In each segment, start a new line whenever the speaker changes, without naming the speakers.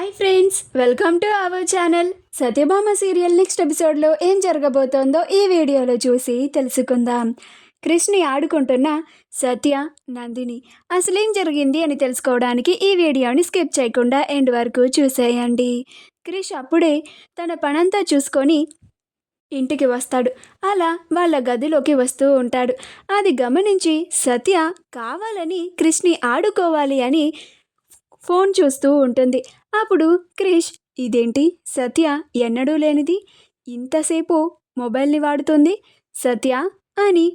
Hi friends, welcome to our channel. Satyabhama serial next ఎపిసోడ్లో ఏం జరగబోతోందో ఈ వీడియోలో చూసి తెలుసుకుందాం. క్రిష్ని ఆడుకుంటున్న సత్య, నందిని అసలేం జరిగింది అని తెలుసుకోవడానికి ఈ వీడియోని స్కిప్ చేయకుండా ఎండ్ వరకు చూసేయండి. క్రిష్ అప్పుడే తన పనంతా చూసుకొని ఇంటికి వస్తాడు. అలా వాళ్ళ గదిలోకి వస్తూ ఉంటాడు. అది గమనించి సత్య కావాలని క్రిష్ని ఆడుకోవాలి అని ఫోన్ చూస్తూ ఉంటుంది. అప్పుడు క్రిష్, ఇదేంటి సత్య ఎన్నడూ లేనిది ఇంతసేపు మొబైల్ని వాడుతుంది సత్య అని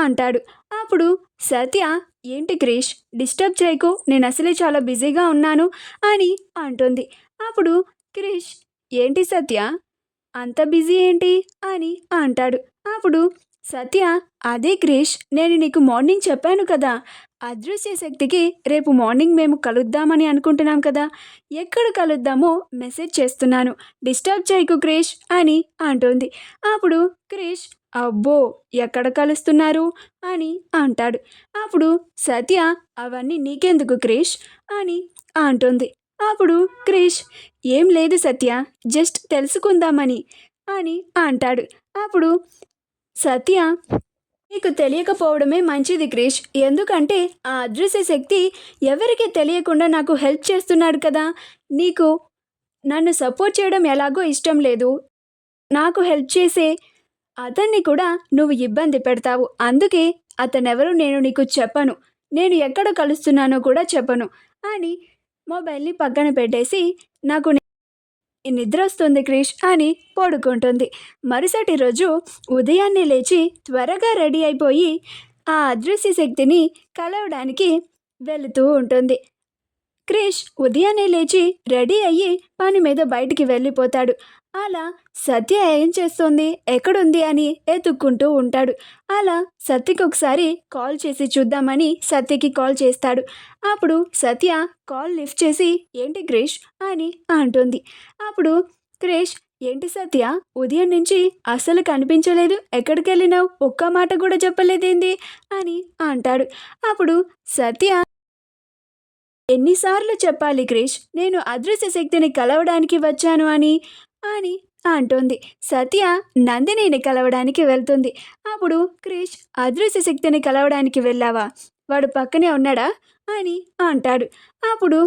అంటాడు. అప్పుడు సత్య, ఏంటి క్రిష్, డిస్టర్బ్ చేయకు, నేను అసలే చాలా బిజీగా ఉన్నాను అని అంటుంది. అప్పుడు క్రిష్, ఏంటి సత్య అంత బిజీ ఏంటి అని అంటాడు. అప్పుడు సత్య, అదే క్రిష్, నేను నీకు మార్నింగ్ చెప్పాను కదా, అదృశ్య శక్తికి రేపు మార్నింగ్ మేము కలుద్దామని అనుకుంటున్నాం కదా, ఎక్కడ కలుద్దామో మెసేజ్ చేస్తున్నాను, డిస్టర్బ్ చేయకు క్రిష్ అని అంటుంది. అప్పుడు క్రిష్, అబ్బో ఎక్కడ కలుస్తున్నారు అని అంటాడు. అప్పుడు సత్య, అవన్నీ నీకెందుకు క్రిష్ అని అంటుంది. అప్పుడు క్రిష్, ఏం లేదు సత్య, జస్ట్ తెలుసుకుందామని అని అంటాడు. అప్పుడు సత్య, నీకు తెలియకపోవడమే మంచిది క్రిష్, ఎందుకంటే ఆ అదృశ్య శక్తి ఎవరికీ తెలియకుండా నాకు హెల్ప్ చేస్తున్నాడు కదా, నీకు నన్ను సపోర్ట్ చేయడం ఎలాగో ఇష్టం లేదు, నాకు హెల్ప్ చేసే అతన్ని కూడా నువ్వు ఇబ్బంది పెడతావు, అందుకే అతనెవరో నేను నీకు చెప్పను, నేను ఎక్కడ కలుస్తున్నానో కూడా చెప్పను అని మొబైల్ని పక్కన పెట్టేసి నాకు నిద్ర వస్తుంది క్రిష్ అని పడుకుంటుంది. మరుసటి రోజు ఉదయాన్నే లేచి త్వరగా రెడీ అయిపోయి ఆ అదృశ్య శక్తిని కలవడానికి వెళుతూ ఉంటుంది. క్రిష్ ఉదయాన్నే లేచి రెడీ అయ్యి పని మీద బయటికి వెళ్ళిపోతాడు. అలా సత్య ఏం చేస్తుంది, ఎక్కడుంది అని ఎత్తుక్కుంటూ ఉంటాడు. అలా సత్యకి ఒకసారి కాల్ చేసి చూద్దామని సత్యకి కాల్ చేస్తాడు. అప్పుడు సత్య కాల్ లిఫ్ట్ చేసి, ఏంటి క్రిష్ అని అంటుంది. అప్పుడు క్రిష్, ఏంటి సత్య ఉదయం నుంచి అస్సలు కనిపించలేదు, ఎక్కడికి వెళ్ళినావు, ఒక్క మాట కూడా చెప్పలేదేంది అని అంటాడు. అప్పుడు సత్య, ఎన్నిసార్లు చెప్పాలి క్రిష్, నేను అదృశ్య శక్తిని కలవడానికి వచ్చాను అని అని అంటుంది. సత్య నందినిని కలవడానికి వెళ్తుంది. అప్పుడు క్రిష్, అదృశ్య శక్తిని కలవడానికి వెళ్ళావా, వాడు పక్కనే ఉన్నాడా అని అంటాడు. అప్పుడు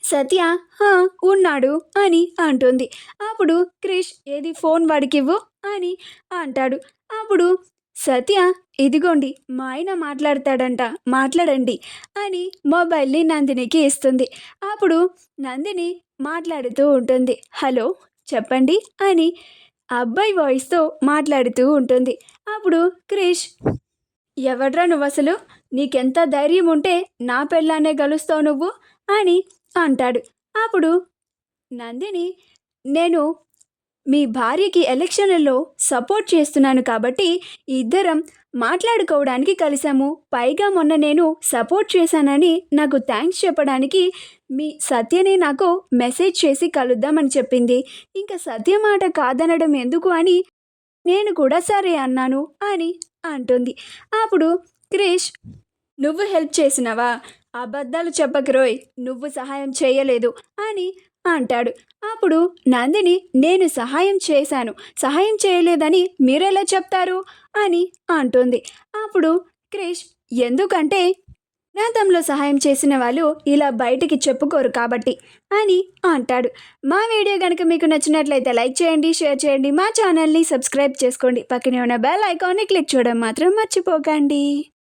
సత్య, ఉన్నాడు అని అంటుంది. అప్పుడు క్రిష్, ఏది ఫోన్ వాడికివ్వు అని అంటాడు. అప్పుడు సత్య, ఇదిగోండి మా ఆయన మాట్లాడతాడంట, మాట్లాడండి అని మొబైల్ని నందినికి ఇస్తుంది. అప్పుడు నందిని మాట్లాడుతూ ఉంటుంది. హలో చెప్పండి అని అబ్బాయి వాయిస్తో మాట్లాడుతూ ఉంటుంది. అప్పుడు క్రిష్, ఎవడ్రా నువ్వు అసలు, నీకెంత ధైర్యం ఉంటే నా పెళ్ళాన్నే గలుస్తావు నువ్వు అని అంటాడు. అప్పుడు నందిని, నేను మీ భార్యకి ఎలక్షన్లలో సపోర్ట్ చేస్తున్నాను కాబట్టి ఇద్దరం మాట్లాడుకోవడానికి కలిసాము, పైగా మొన్న నేను సపోర్ట్ చేశానని నాకు థ్యాంక్స్ చెప్పడానికి మీ సత్యని నాకు మెసేజ్ చేసి కలుద్దామని చెప్పింది, ఇంకా సత్య మాట కాదనడం ఎందుకు అని నేను కూడా సరే అన్నాను అని అంటుంది. అప్పుడు క్రిష్, నువ్వు హెల్ప్ చేసినవా, అబద్ధాలు చెప్పకు రోయ్, నువ్వు సహాయం చేయలేదు అని అంటాడు. అప్పుడు నందిని, నేను సహాయం చేశాను, సహాయం చేయలేదని మీరెలా చెప్తారు అని అంటుంది. అప్పుడు క్రిష్, ఎందుకంటే నాతంలో సహాయం చేసిన వాళ్ళు ఇలా బయటికి చెప్పుకోరు కాబట్టి అని అంటాడు. మా వీడియో కనుక మీకు నచ్చినట్లయితే లైక్ చేయండి, షేర్ చేయండి, మా ఛానల్ని సబ్స్క్రైబ్ చేసుకోండి, పక్కనే ఉన్న బెల్ ఐకాన్ని క్లిక్ చేయడం మాత్రం మర్చిపోకండి.